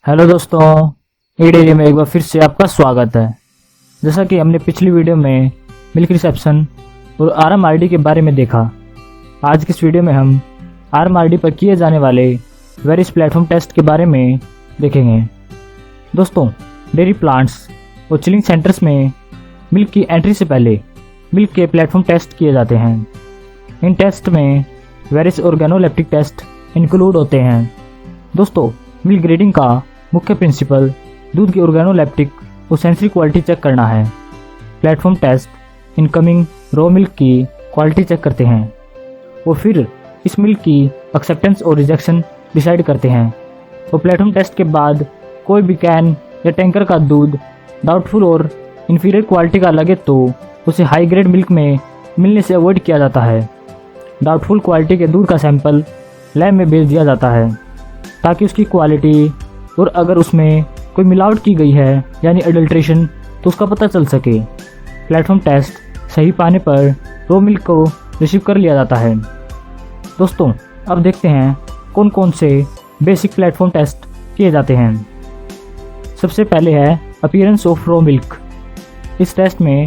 Hello दोस्तों, ई daily में एक बार फिर से आपका स्वागत है। जैसा कि हमने पिछली वीडियो में मिल्क रिसेप्शन और आरएमआरडी के बारे में देखा, आज की इस वीडियो में हम आरएमआरडी पर किए जाने वाले वेरियस प्लेटफॉर्म टेस्ट के बारे में देखेंगे। दोस्तों, डेयरी प्लांट्स और चिलिंग सेंटर्स में मिल्क की एंट्री से पहले मिल्क के प्लेटफॉर्म टेस्ट किए जाते हैं। इन टेस्ट में वेरियस ऑर्गेनोलेप्टिक टेस्ट इंक्लूड होते हैं। दोस्तों, मिल्क ग्रेडिंग का मुख्य प्रिंसिपल दूध की ऑर्गेनोलेप्टिक और सेंसरी क्वालिटी चेक करना है। Platform test incoming raw milk की क्वालिटी चेक करते हैं और फिर इस मिल्क की एक्सेप्टेंस और रिजेक्शन डिसाइड करते हैं। और प्लेटफॉर्म टेस्ट के बाद कोई भी कैन या टैंकर का दूध डाउटफुल और इन्फीरियर क्वालिटी का लगे तो उसे हाई ग्रेड मिल्क में मिलने से अवॉइड किया जाता है। डाउटफुल क्वालिटी के दूध का सैंपल लैब में भेज दिया जाता है ताकि उसकी क्वालिटी और अगर उसमें कोई मिलावट की गई है यानी अडल्ट्रेशन तो उसका पता चल सके। प्लेटफॉर्म टेस्ट सही पाने पर रॉ मिल्क को रिसीव कर लिया जाता है। दोस्तों, अब देखते हैं कौन कौन से बेसिक प्लेटफॉर्म टेस्ट किए जाते हैं। सबसे पहले है अपीयरेंस ऑफ रॉ मिल्क। इस टेस्ट में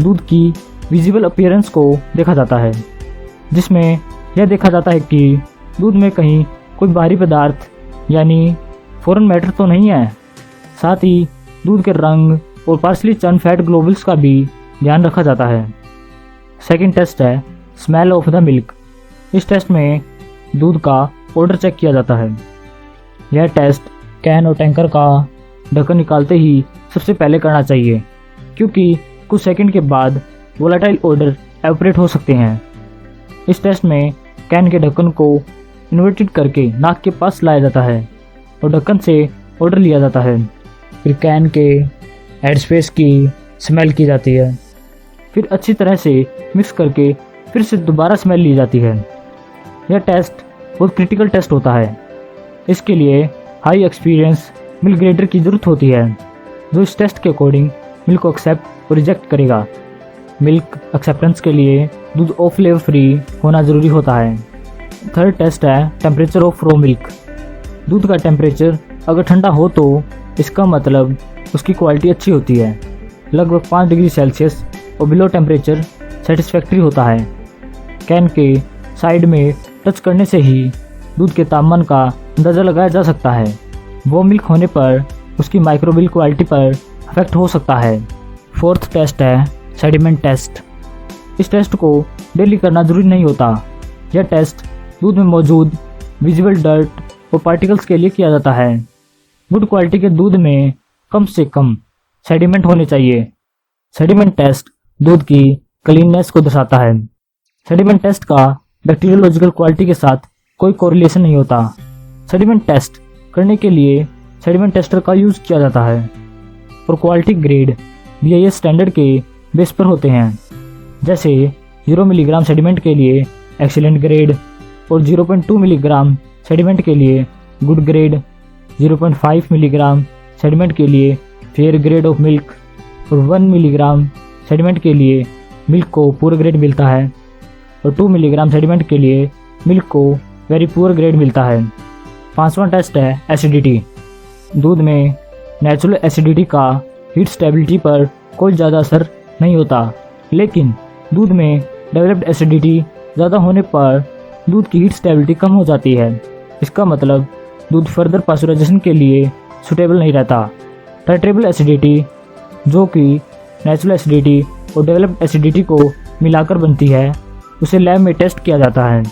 दूध की विजिबल अपीयरेंस को देखा जाता है, जिसमें यह देखा जाता है कि दूध में कहीं कोई बाहरी पदार्थ यानी फॉरेन मैटर तो नहीं है। साथ ही दूध के रंग और पार्सली चर्न फैट ग्लोबुल्स का भी ध्यान रखा जाता है। सेकंड टेस्ट है स्मेल ऑफ द मिल्क। इस टेस्ट में दूध का ऑर्डर चेक किया जाता है। यह टेस्ट कैन और टैंकर का ढक्कन निकालते ही सबसे पहले करना चाहिए, क्योंकि कुछ सेकंड के बाद वोलेटाइल ऑर्डर एवपोरेट हो सकते हैं। इस टेस्ट में कैन के ढक्कन को इन्वर्टेड करके नाक के पास लाया जाता है और ढक्कन से ऑर्डर लिया जाता है। फिर कैन के हेड स्पेस की स्मेल की जाती है, फिर अच्छी तरह से मिक्स करके फिर से दोबारा स्मेल ली जाती है। यह टेस्ट बहुत क्रिटिकल टेस्ट होता है। इसके लिए हाई एक्सपीरियंस मिल्क ग्रेडर की ज़रूरत होती है, जो इस टेस्ट के अकॉर्डिंग मिल्क को एक्सेप्ट और रिजेक्ट करेगा। मिल्क एक्सेप्टेंस के लिए दूध ऑफ फ्लेवर फ्री होना ज़रूरी होता है। थर्ड टेस्ट है टेम्परेचर ऑफ रॉ मिल्क। दूध का टेम्परेचर अगर ठंडा हो तो इसका मतलब उसकी क्वालिटी अच्छी होती है। लगभग 5 डिग्री सेल्सियस और बिलो टेम्परेचर सेटिस्फैक्ट्री होता है। कैन के साइड में टच करने से ही दूध के तापमान का अंदाज़ा लगाया जा सकता है। वो मिल्क होने पर उसकी माइक्रोबियल क्वालिटी पर अफेक्ट हो सकता है। फोर्थ टेस्ट है सेडिमेंट टेस्ट। इस टेस्ट को डेली करना जरूरी नहीं होता। यह टेस्ट दूध में मौजूद विजिबल डर्ट और पार्टिकल्स के लिए किया जाता है। गुड क्वालिटी के दूध में कम से कम सेडिमेंट होने चाहिए। सेडिमेंट टेस्ट दूध की क्लीननेस को दर्शाता है। सेडिमेंट टेस्ट का बैक्टीरियोलॉजिकल क्वालिटी के साथ कोई कोरिलेशन नहीं होता। सेडिमेंट टेस्ट करने के लिए सेडिमेंट टेस्टर का यूज़ किया जाता है और क्वालिटी ग्रेड BIS स्टैंडर्ड के बेस पर होते हैं। जैसे 0 मिलीग्राम सेडिमेंट के लिए एक्सीलेंट ग्रेड और 0.2 मिलीग्राम सेडिमेंट के लिए गुड ग्रेड, 0.5 मिलीग्राम सेडिमेंट के लिए फेयर ग्रेड ऑफ मिल्क और 1 मिलीग्राम सेडिमेंट के लिए मिल्क को पुअर ग्रेड मिलता है और 2 मिलीग्राम सेडिमेंट के लिए मिल्क को वेरी पुअर ग्रेड मिलता है। पांचवा टेस्ट है एसिडिटी। दूध में नेचुरल एसिडिटी का हीट स्टेबिलिटी पर कोई ज़्यादा असर नहीं होता, लेकिन दूध में डेवलप्ड एसिडिटी ज़्यादा होने पर दूध की हीट स्टेबिलिटी कम हो जाती है। इसका मतलब दूध फर्दर पास्चराइजेशन के लिए सुटेबल नहीं रहता। टाइट्रेबल एसिडिटी, जो कि नेचुरल एसिडिटी और डेवलप्ड एसिडिटी को मिलाकर बनती है, उसे लैब में टेस्ट किया जाता है।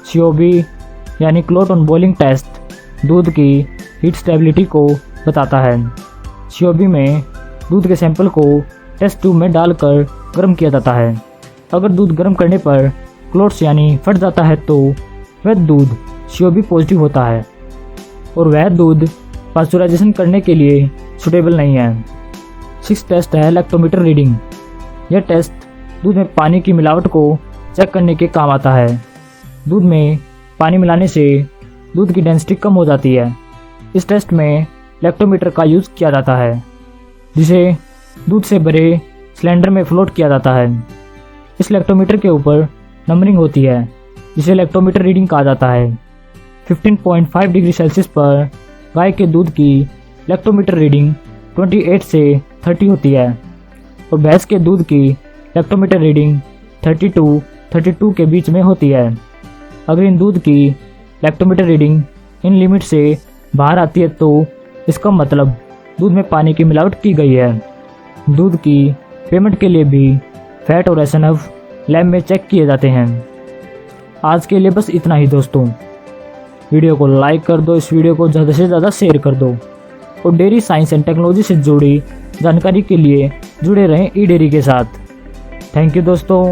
COB यानी क्लोट ऑन बॉइलिंग टेस्ट दूध की हीट स्टेबिलिटी को बताता है। COB में दूध के सैंपल को टेस्ट ट्यूब में डालकर गर्म किया जाता है। अगर दूध गर्म करने पर क्लोट्स यानी फट जाता है तो वह दूध COB पॉजिटिव होता है और वह दूध पास्चराइजेशन करने के लिए सुटेबल नहीं है। 6 टेस्ट है लैक्टोमीटर रीडिंग। यह टेस्ट दूध में पानी की मिलावट को चेक करने के काम आता है। दूध में पानी मिलाने से दूध की डेंसिटी कम हो जाती है। इस टेस्ट में लैक्टोमीटर का यूज़ किया जाता है, जिसे दूध से भरे सिलेंडर में फ्लोट किया जाता है। इस लैक्टोमीटर के ऊपर नंबरिंग होती है, जिसे लैक्टोमीटर रीडिंग कहा जाता है। 15.5 डिग्री सेल्सियस पर गाय के दूध की लैक्टोमीटर रीडिंग 28 से 30 होती है और भैंस के दूध की लैक्टोमीटर रीडिंग 32 के बीच में होती है। अगर इन दूध की लैक्टोमीटर रीडिंग इन लिमिट से बाहर आती है तो इसका मतलब दूध में पानी की मिलावट की गई है। दूध की पेमेंट के लिए भी फैट और एसएनएफ लैब में चेक किए जाते हैं। आज के लिए बस इतना ही दोस्तों। वीडियो को लाइक कर दो, इस वीडियो को ज़्यादा से ज़्यादा शेयर कर दो और डेयरी साइंस एंड टेक्नोलॉजी से जुड़ी जानकारी के लिए जुड़े रहें ई डेयरी के साथ। थैंक यू दोस्तों।